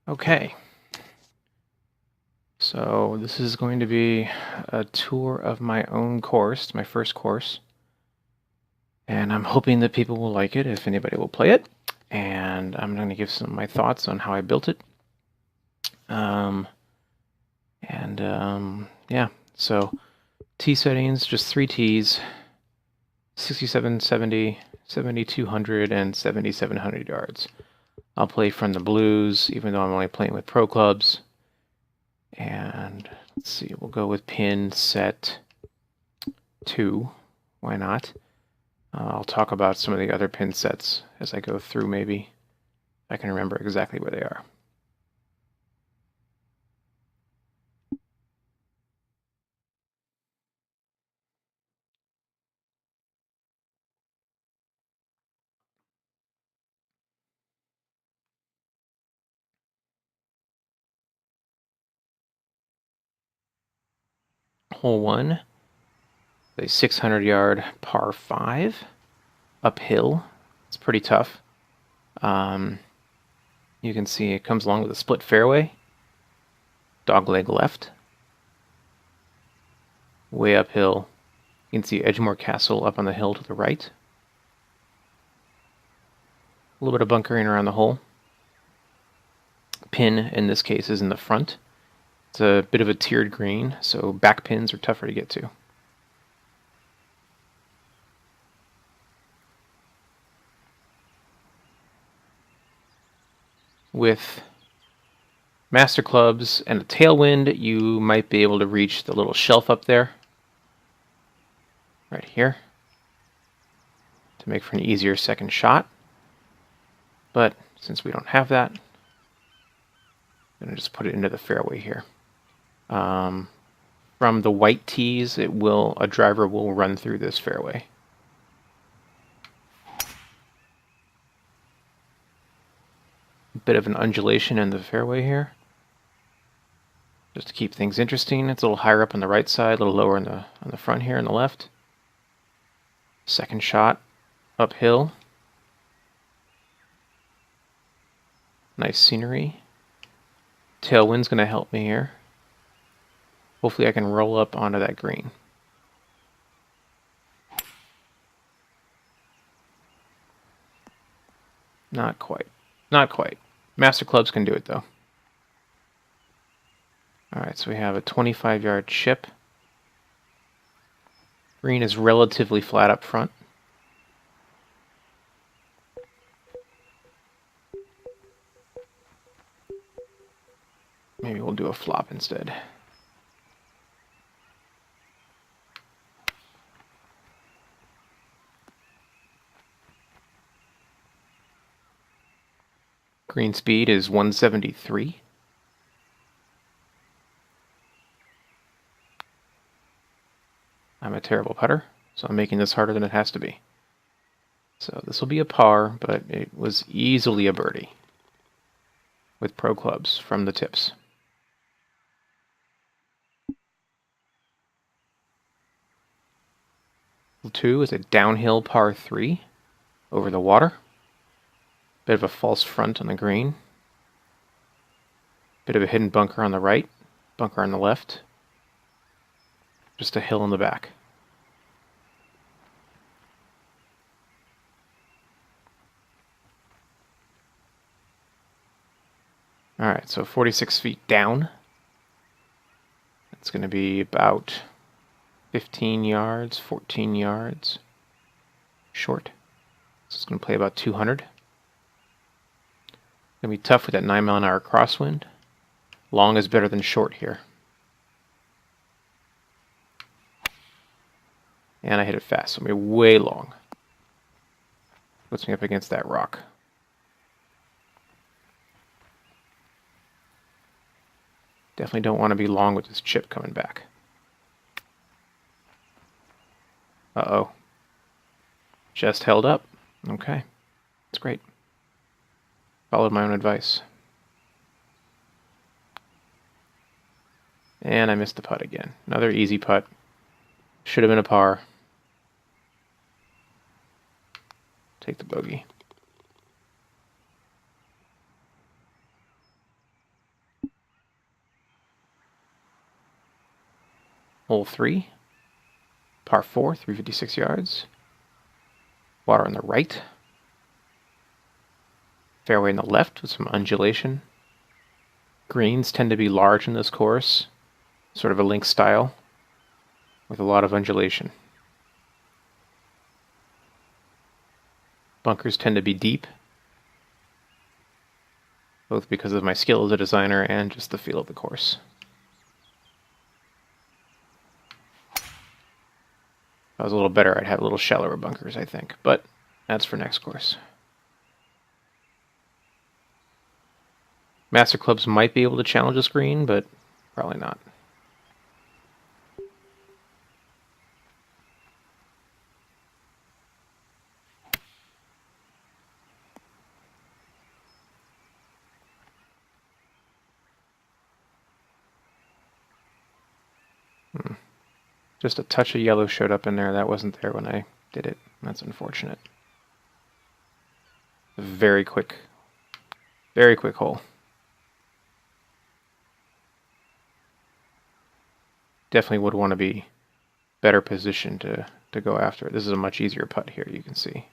Okay. So this is going to be a tour of my own course, my first course. And I'm hoping that people will like it if anybody will play it. And I'm going to give some of my thoughts on how I built it. Yeah, so T settings, just 3 Ts, 67, 70, 7200, and 7700 yards. I'll play from the blues, even though I'm only playing with pro clubs. And let's see, we'll go with pin set 2. Why not? I'll talk about some of the other pin sets as I go through, maybe. I can remember exactly where they are. Hole 1, a 600-yard par 5, uphill. It's pretty tough. You can see it comes along with a split fairway, dogleg left, way uphill. You can see Edgemoor Castle up on the hill to the right. A little bit of bunkering around the hole. Pin, in this case, is in the front. It's a bit of a tiered green, so back pins are tougher to get to. With master clubs and a tailwind, you might be able to reach the little shelf up there, right here, to make for an easier second shot. But since we don't have that, I'm going to just put it into the fairway here. From the white tees, a driver will run through this fairway. A bit of an undulation in the fairway here, just to keep things interesting. It's a little higher up on the right side, a little lower on the front here on the left. Second shot, uphill. Nice scenery. Tailwind's going to help me here. Hopefully I can roll up onto that green. Not quite. Not quite. Master clubs can do it, though. Alright, so we have a 25-yard chip. Green is relatively flat up front. Maybe we'll do a flop instead. Green speed is 173. I'm a terrible putter, so I'm making this harder than it has to be. So this will be a par, but it was easily a birdie with pro clubs from the tips. Hole 2 is a downhill par 3 over the water. Bit of a false front on the green. Bit of a hidden bunker on the right, bunker on the left. Just a hill in the back. Alright, so 46 feet down. It's going to be about 15 yards, 14 yards short. So it's going to play about 200. Going to be tough with that 9-mile-an-hour crosswind. Long is better than short here. And I hit it fast, so I'm going to be way long. Puts me up against that rock. Definitely don't want to be long with this chip coming back. Uh-oh. Just held up. Okay. That's great. Followed my own advice. And I missed the putt again. Another easy putt. Should have been a par. Take the bogey. Hole 3, par 4, 356 yards. Water on the right. Fairway on the left with some undulation. Greens tend to be large in this course, sort of a link style, with a lot of undulation. Bunkers tend to be deep, both because of my skill as a designer and just the feel of the course. If I was a little better, I'd have a little shallower bunkers, I think, but that's for next course. Master clubs might be able to challenge this green, but probably not. Just a touch of yellow showed up in there. That wasn't there when I did it. That's unfortunate. Very quick hole. Definitely would want to be better positioned to go after it. This is a much easier putt here, you can see.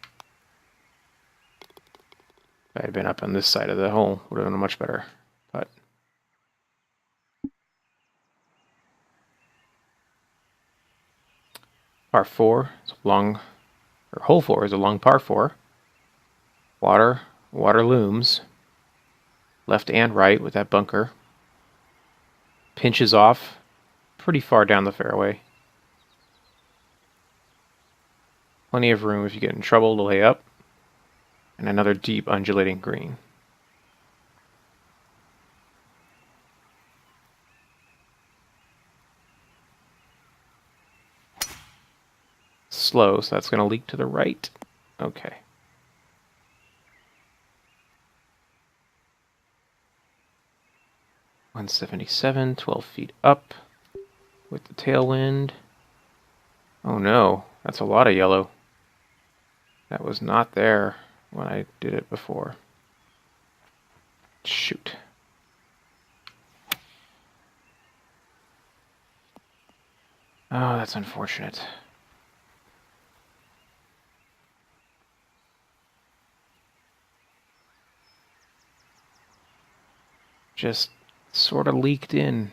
If I had been up on this side of the hole, would have been a much better putt. Par 4 is long, or hole 4 is a long par 4. Water looms, left and right with that bunker. Pinches off pretty far down the fairway. Plenty of room if you get in trouble to lay up. And another deep undulating green. Slow, so that's going to leak to the right. Okay. .177, 12 feet up with the tailwind. Oh no, that's a lot of yellow. That was not there when I did it before. Shoot. Oh, that's unfortunate. Just sort of leaked in.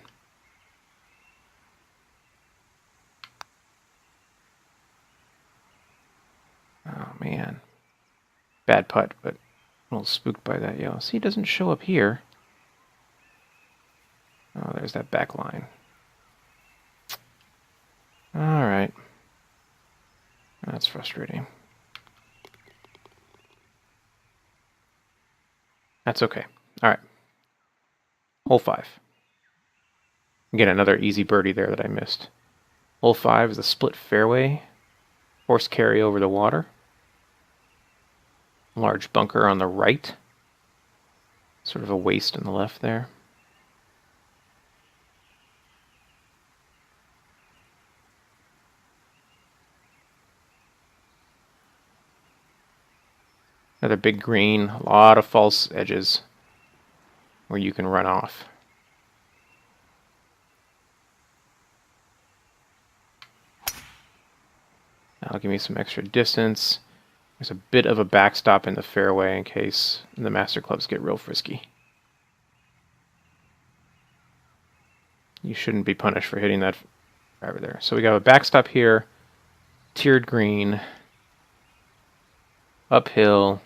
Oh man. Bad putt, but a little spooked by that yellow. See, it doesn't show up here. Oh, there's that back line. Alright. That's frustrating. That's okay. Alright. Hole 5. Again, another easy birdie there that I missed. Hole 5 is a split fairway. Horse carry over the water. Large bunker on the right. Sort of a waist on the left there. Another big green, a lot of false edges where you can run off. That'll give me some extra distance. There's a bit of a backstop in the fairway in case the master clubs get real frisky. You shouldn't be punished for hitting that driver there. So we got a backstop here, tiered green, uphill.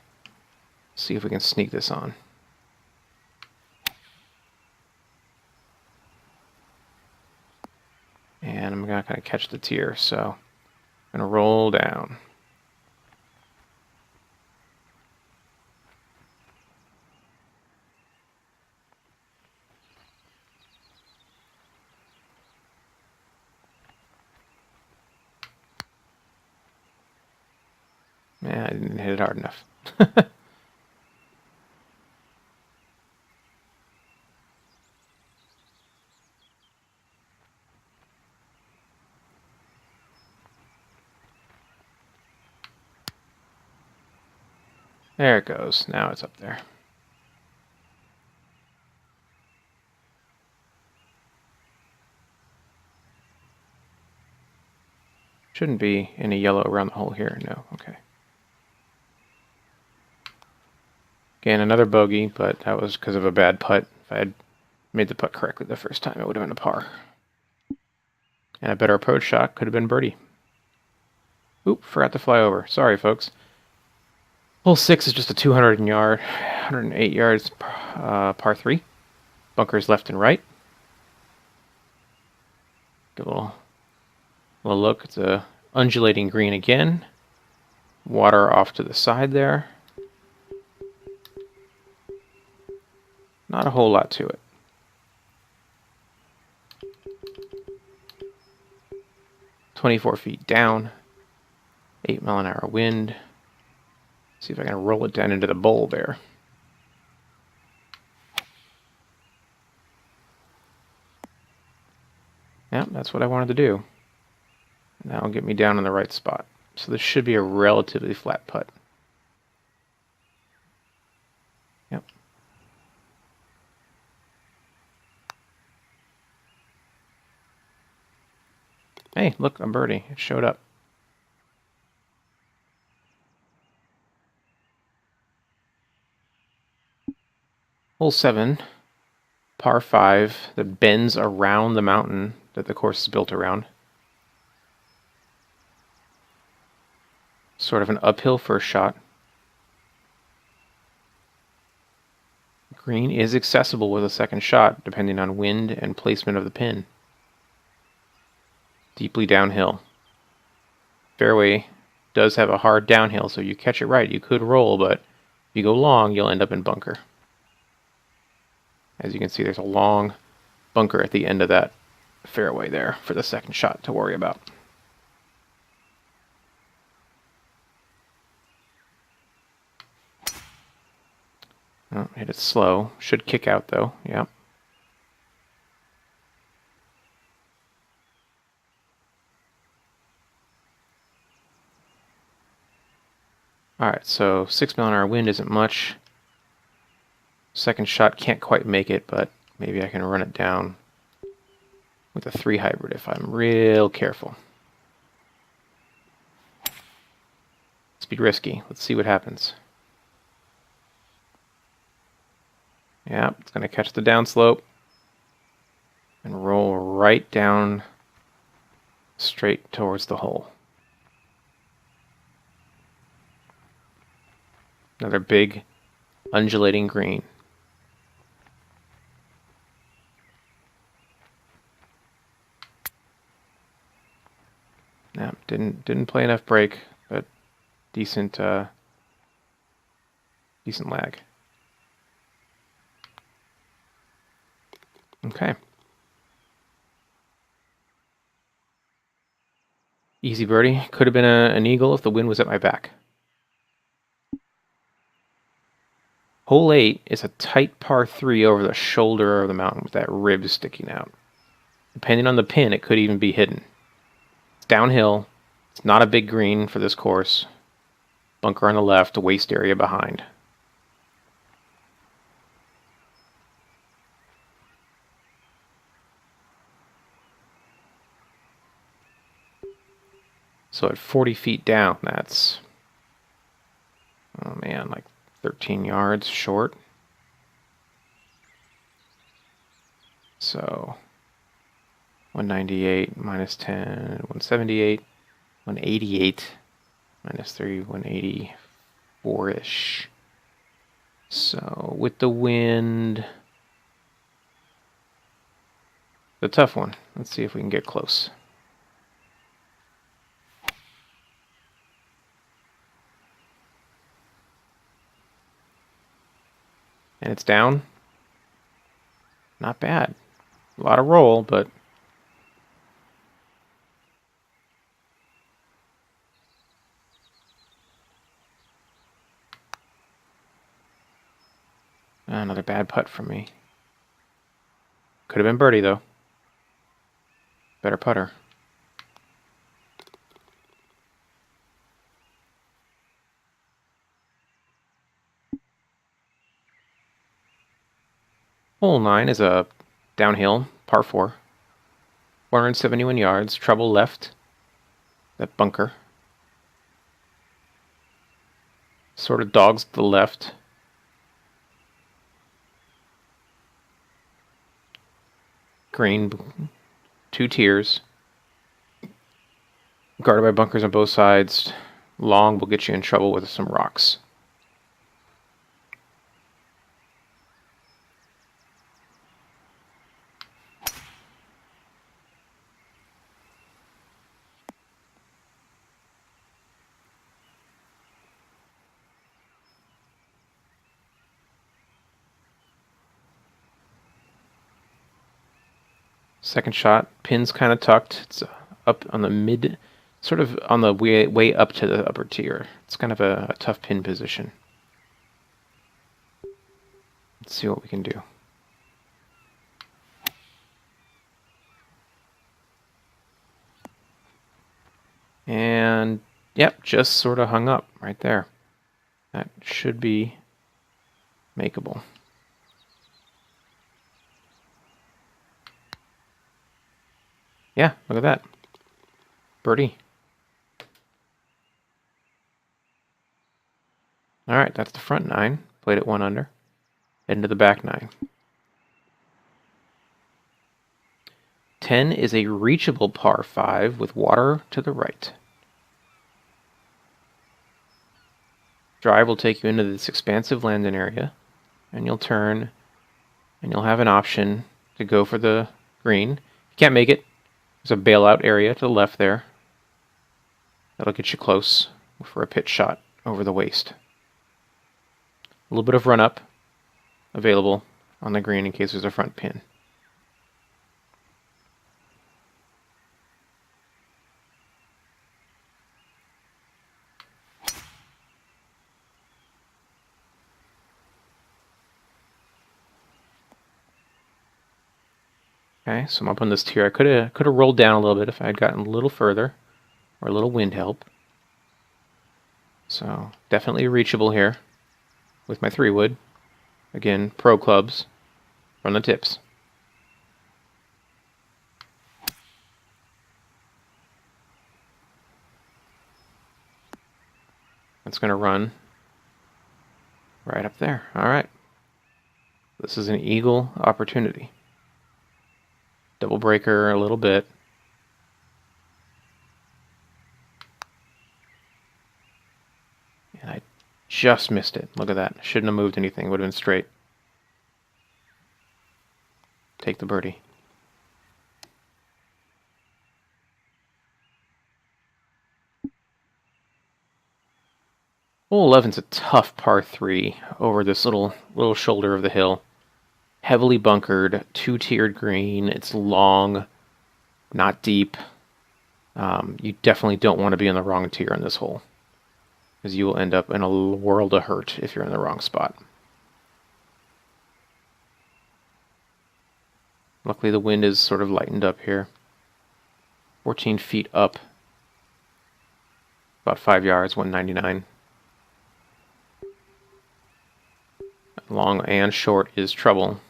See if we can sneak this on. And I'm not going to catch the tier, so I'm going to roll down. Man, I didn't hit it hard enough. There it goes. Now it's up there. Shouldn't be any yellow around the hole here. No, okay. Again, another bogey, but that was because of a bad putt. If I had made the putt correctly the first time, it would have been a par. And a better approach shot could have been birdie. Oop, forgot to fly over. Sorry, folks. Hole 6 is just a 108 yards, par 3. Bunkers left and right. Give a little look. It's a undulating green again. Water off to the side there. Not a whole lot to it. "24 feet down, 8-mile-an-hour wind." See if I can roll it down into the bowl there. Yep, that's what I wanted to do. And that'll get me down in the right spot. So this should be a relatively flat putt. Yep. Hey, look, a birdie. It showed up. Hole 7, par 5, that bends around the mountain that the course is built around. Sort of an uphill first shot. Green is accessible with a second shot, depending on wind and placement of the pin. Deeply downhill. Fairway does have a hard downhill, so you catch it right, you could roll, but if you go long, you'll end up in bunker. As you can see, there's a long bunker at the end of that fairway there for the second shot to worry about. Oh, hit it slow. Should kick out though. Yep. Alright, so 6-mile-an-hour wind isn't much. Second shot can't quite make it, but maybe I can run it down with a 3 hybrid if I'm real careful. Let's be risky. Let's see what happens. Yeah, it's going to catch the downslope and roll right down straight towards the hole. Another big undulating green. Yeah, didn't play enough break, but decent decent lag. Okay. Easy birdie. Could have been an eagle if the wind was at my back. Hole 8 is a tight par 3 over the shoulder of the mountain with that rib sticking out. Depending on the pin, it could even be hidden. It's downhill. It's not a big green for this course. Bunker on the left, waste area behind. So at 40 feet down, that's, oh man, like 13 yards short. So 198 minus 10, 178, 188 minus 3, 184-ish. So with the wind, the tough one. Let's see if we can get close. And it's down. Not bad. A lot of roll, but another bad putt from me. Could have been birdie, though. Better putter. Hole 9 is a downhill, par 4. 171 yards, treble left. that bunker. Sort of dogs to the left. Green, 2 tiers. Guarded by bunkers on both sides. Long will get you in trouble with some rocks. Second shot, pin's kind of tucked. It's up on the mid, sort of on the way up to the upper tier. It's kind of a tough pin position. Let's see what we can do. And, yep, just sort of hung up right there. That should be makeable. Yeah, look at that. Birdie. All right, that's the front 9. Played it 1 under. Heading to the back 9. 10 is a reachable par 5 with water to the right. Drive will take you into this expansive landing area, and you'll turn, and you'll have an option to go for the green. If you can't make it, there's a bailout area to the left there. That'll get you close for a pitch shot over the waist. A little bit of run-up available on the green in case there's a front pin. Okay, so I'm up on this tier. I could have rolled down a little bit if I had gotten a little further, or a little wind help. So definitely reachable here with my 3-wood. Again, pro clubs from the tips. That's going to run right up there. All right. This is an eagle opportunity. Double breaker a little bit. And I just missed it. Look at that. Shouldn't have moved anything. Would have been straight. Take the birdie. Hole 11's a tough par 3 over this little shoulder of the hill. Heavily bunkered, 2-tiered green. It's long, not deep. You definitely don't want to be in the wrong tier on this hole, because you will end up in a world of hurt if you're in the wrong spot. Luckily the wind is sort of lightened up here. 14 feet up. About 5 yards, 199. Long and short is trouble.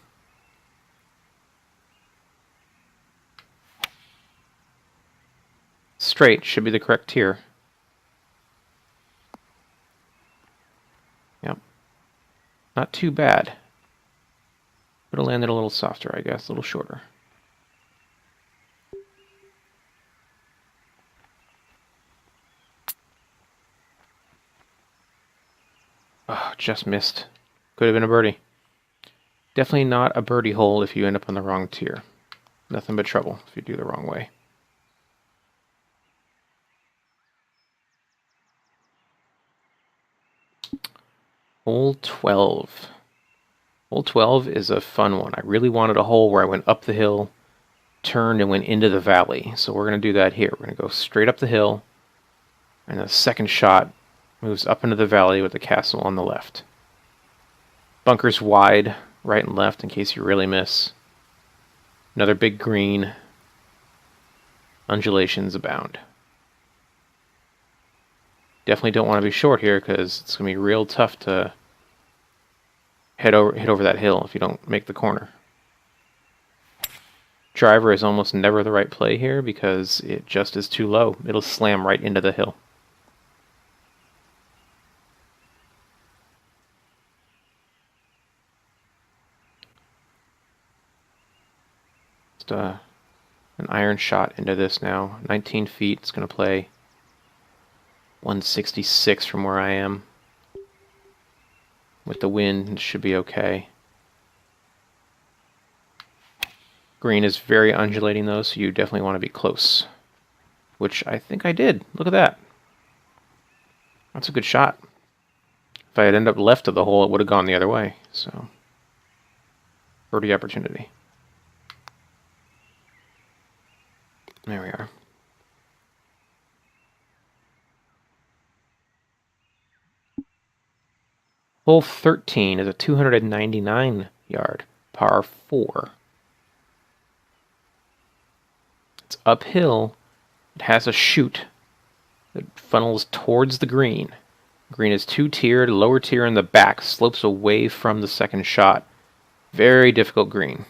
Straight should be the correct tier. Yep. Not too bad. Would have landed a little softer, I guess, a little shorter. Oh, just missed. Could have been a birdie. Definitely not a birdie hole if you end up on the wrong tier. Nothing but trouble if you do the wrong way. Hole 12. Hole 12 is a fun one. I really wanted a hole where I went up the hill, turned, and went into the valley. So we're going to do that here. We're going to go straight up the hill, and the second shot moves up into the valley with the castle on the left. Bunkers wide, right and left, in case you really miss. Another big green. Undulations abound. Definitely don't want to be short here, because it's going to be real tough to hit over that hill if you don't make the corner. Driver is almost never the right play here because it just is too low. It'll slam right into the hill. Just an iron shot into this now. 19 feet. It's going to play 166 from where I am. With the wind, it should be okay. Green is very undulating though, so you definitely want to be close. Which I think I did. Look at that. That's a good shot. If I had ended up left of the hole, it would have gone the other way. So, birdie opportunity. There we are. Hole 13 is a 299-yard par 4. It's uphill. It has a chute that funnels towards the green. Green is two-tiered, lower tier in the back, slopes away from the second shot. Very difficult green.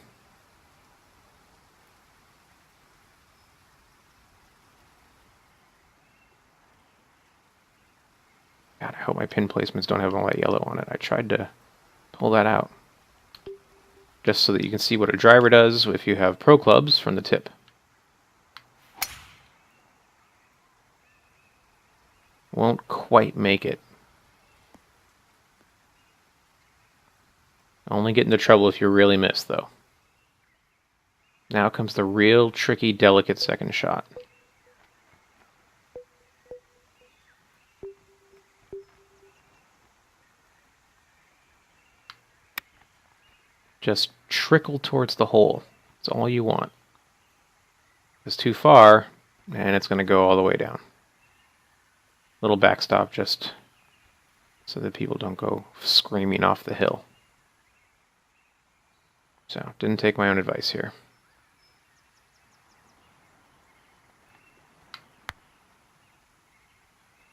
God, I hope my pin placements don't have all that yellow on it. I tried to pull that out. Just so that you can see what a driver does if you have pro clubs from the tip. Won't quite make it. Only get into trouble if you really miss, though. Now comes the real tricky, delicate second shot. Just trickle towards the hole. That's all you want. If it's too far, and it's going to go all the way down. Little backstop just so that people don't go screaming off the hill. So, didn't take my own advice here.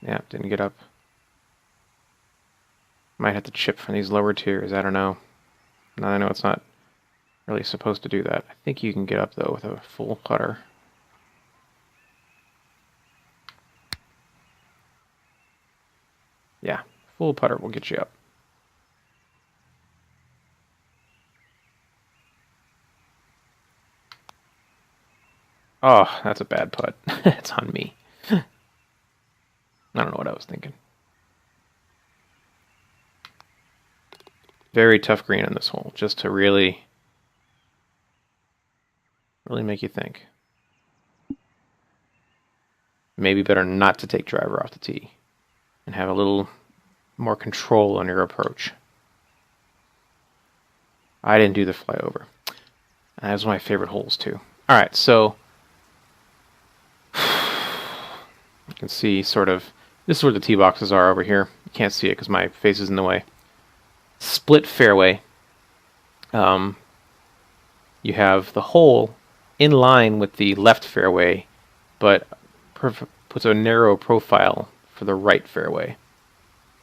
Yeah, didn't get up. Might have to chip from these lower tiers, I don't know. Now I know it's not really supposed to do that. I think you can get up, though, with a full putter. Yeah, full putter will get you up. Oh, that's a bad putt. It's on me. I don't know what I was thinking. Very tough green on this hole, just to really make you think. Maybe better not to take driver off the tee and have a little more control on your approach. I didn't do the flyover. That was one of my favorite holes too. Alright, so you can see sort of, this is where the tee boxes are over here. You can't see it because my face is in the way. Split fairway. You have the hole in line with the left fairway, but puts a narrow profile for the right fairway.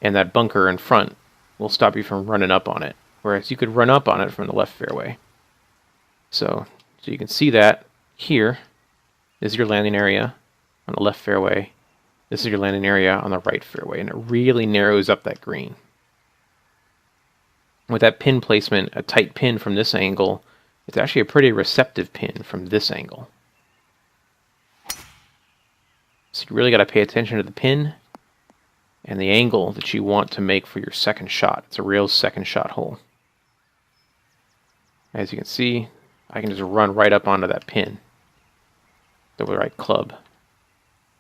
And that bunker in front will stop you from running up on it, whereas you could run up on it from the left fairway. So you can see that here is your landing area on the left fairway. This is your landing area on the right fairway, and it really narrows up that green. With that pin placement, a tight pin from this angle, it's actually a pretty receptive pin from this angle. So you really got to pay attention to the pin and the angle that you want to make for your second shot. It's a real second shot hole. As you can see, I can just run right up onto that pin, the right club.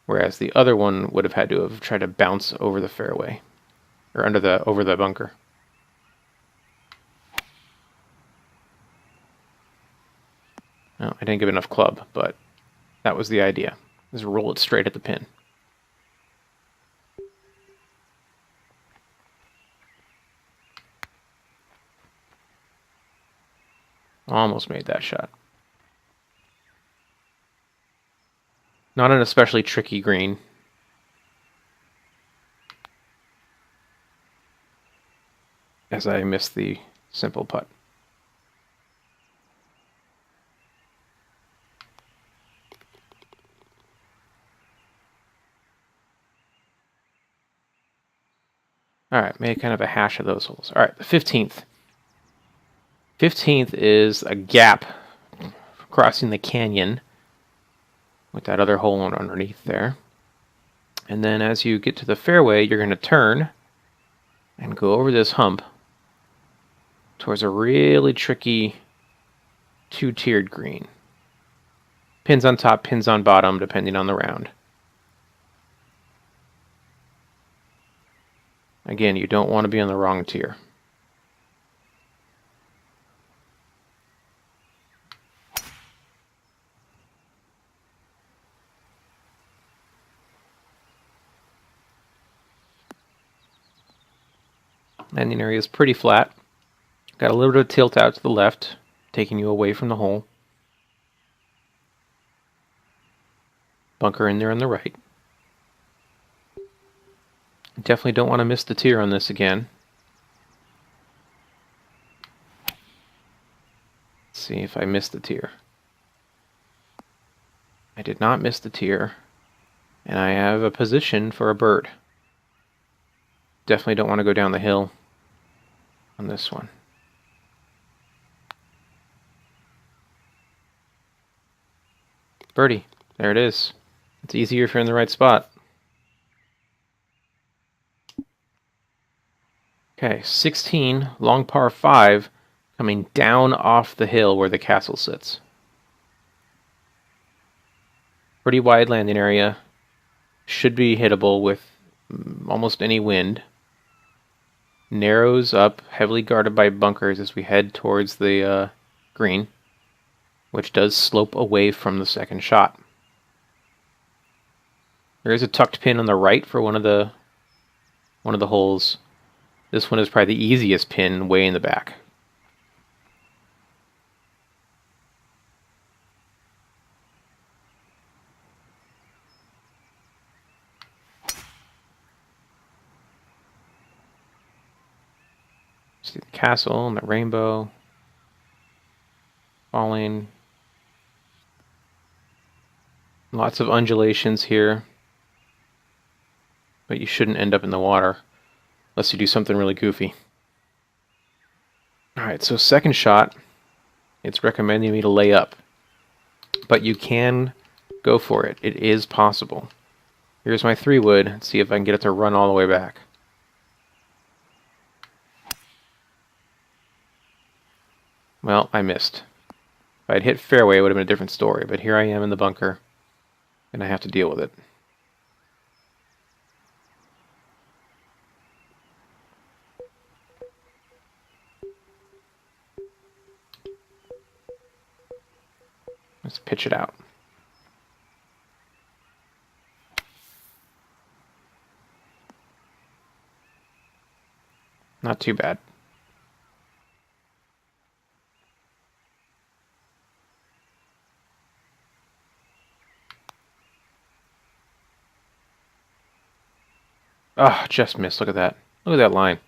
Whereas the other one would have had to have tried to bounce over the fairway, or over the bunker. No, I didn't give enough club, but that was the idea. Just roll it straight at the pin. Almost made that shot. Not an especially tricky green. As I missed the simple putt. All right, made kind of a hash of those holes. All right, the 15th. 15th is a gap crossing the canyon with that other hole underneath there. And then as you get to the fairway, you're going to turn and go over this hump towards a really tricky two-tiered green. Pins on top, pins on bottom, depending on the round. Again, you don't want to be on the wrong tier. Landing area is pretty flat. Got a little bit of tilt out to the left, taking you away from the hole. Bunker in there on the right. Definitely don't want to miss the tier on this again. Let's see if I missed the tier. I did not miss the tier, and I have a position for a bird. Definitely don't want to go down the hill on this one. Birdie. There it is. It's easier if you're in the right spot. Okay, 16, long par 5, coming down off the hill where the castle sits. Pretty wide landing area. Should be hittable with almost any wind. Narrows up, heavily guarded by bunkers as we head towards the green, which does slope away from the second shot. There is a tucked pin on the right for one of the holes. This one is probably the easiest pin, way in the back. See the castle and the rainbow falling. Lots of undulations here, but you shouldn't end up in the water unless you do something really goofy. Alright, so second shot, it's recommending me to lay up, but you can go for it. It is possible. Here's my 3-wood. Let's see if I can get it to run all the way back. Well, I missed. If I'd hit fairway, it would have been a different story, but here I am in the bunker, and I have to deal with it. Let's pitch it out. Not too bad. Oh, just missed. Look at that. Look at that line.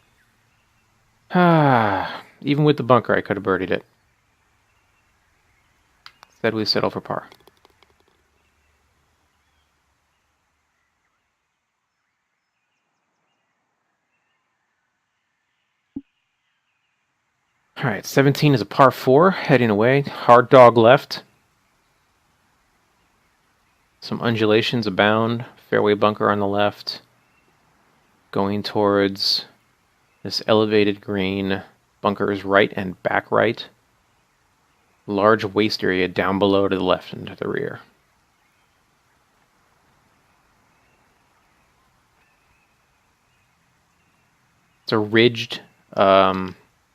Ah, even with the bunker, I could have birdied it. Instead, we settle for par. Alright, 17 is a par 4, heading away. Hard dog left. Some undulations abound. Fairway bunker on the left. Going towards this elevated green. Bunkers right and back right. Large waste area down below to the left and to the rear. It's a ridged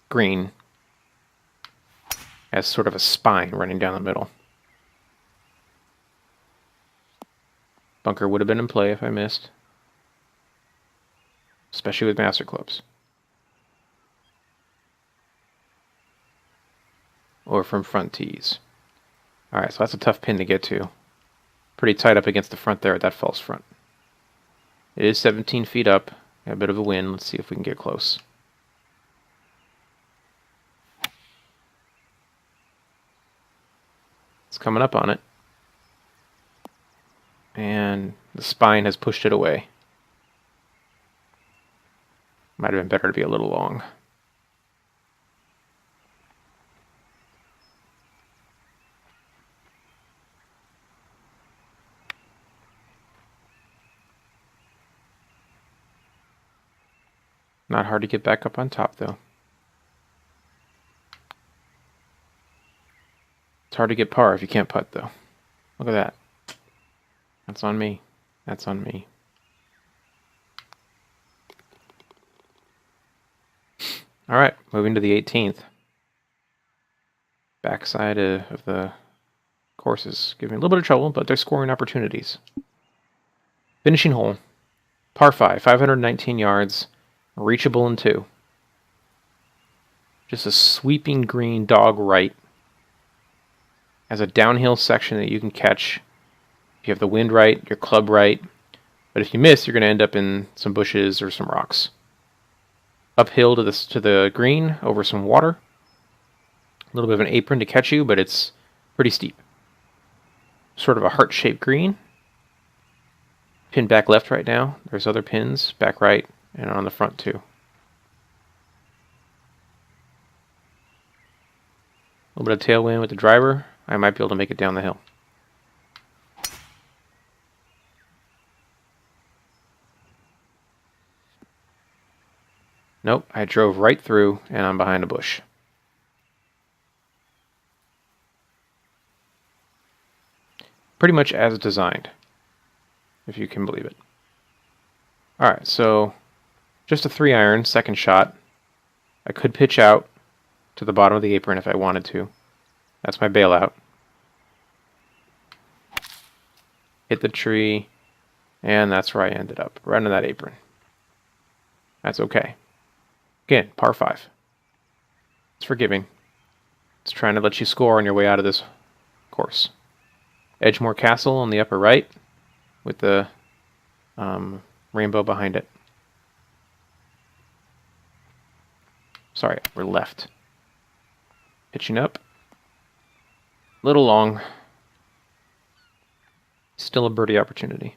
green. Has sort of a spine running down the middle. Bunker would have been in play if I missed. Especially with master clubs. Or from front tees. Alright, so that's a tough pin to get to. Pretty tight up against the front there at that false front. It is 17 feet up. Got a bit of a wind. Let's see if we can get close. It's coming up on it. And the spine has pushed it away. Might have been better to be a little long. Not hard to get back up on top, though. It's hard to get par if you can't putt, though. Look at that. That's on me. That's on me. All right, moving to the 18th. Backside of the course is giving me a little bit of trouble, but they're scoring opportunities. Finishing hole. Par 5, 519 yards, reachable in 2. Just a sweeping green dog right. Has a downhill section that you can catch if you have the wind right, your club right. But if you miss, you're going to end up in some bushes or some rocks. Uphill to the green, over some water. A little bit of an apron to catch you, but it's pretty steep. Sort of a heart-shaped green. Pin back left right now. There's other pins back right and on the front too. A little bit of tailwind with the driver. I might be able to make it down the hill. Nope, I drove right through and I'm behind a bush. Pretty much as designed, if you can believe it. Alright, so just a 3-iron, second shot. I could pitch out to the bottom of the apron if I wanted to. That's my bailout. Hit the tree, and that's where I ended up, right on that apron. That's okay. Again, par 5. It's forgiving. It's trying to let you score on your way out of this course. Edgemoor Castle on the upper right, with the rainbow behind it. Sorry, we're left. Pitching up. Little long. Still a birdie opportunity.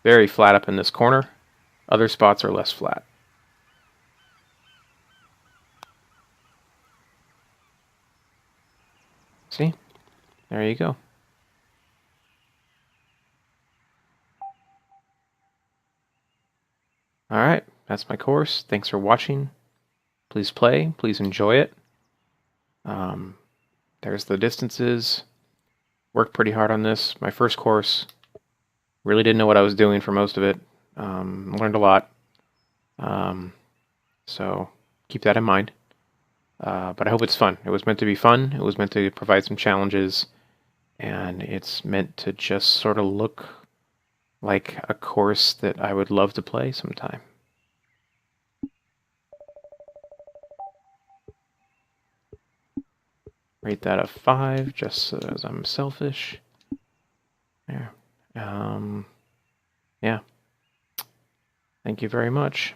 Very flat up in this corner. Other spots are less flat. See? There you go. Alright, that's my course. Thanks for watching. Please play. Please enjoy it. There's the distances. Worked pretty hard on this. My first course. Really didn't know what I was doing for most of it. Learned a lot. So keep that in mind. But I hope it's fun. It was meant to be fun. It was meant to provide some challenges. And it's meant to just sort of look like a course that I would love to play sometime. Rate that a 5, just as I'm selfish. There. Yeah. Thank you very much.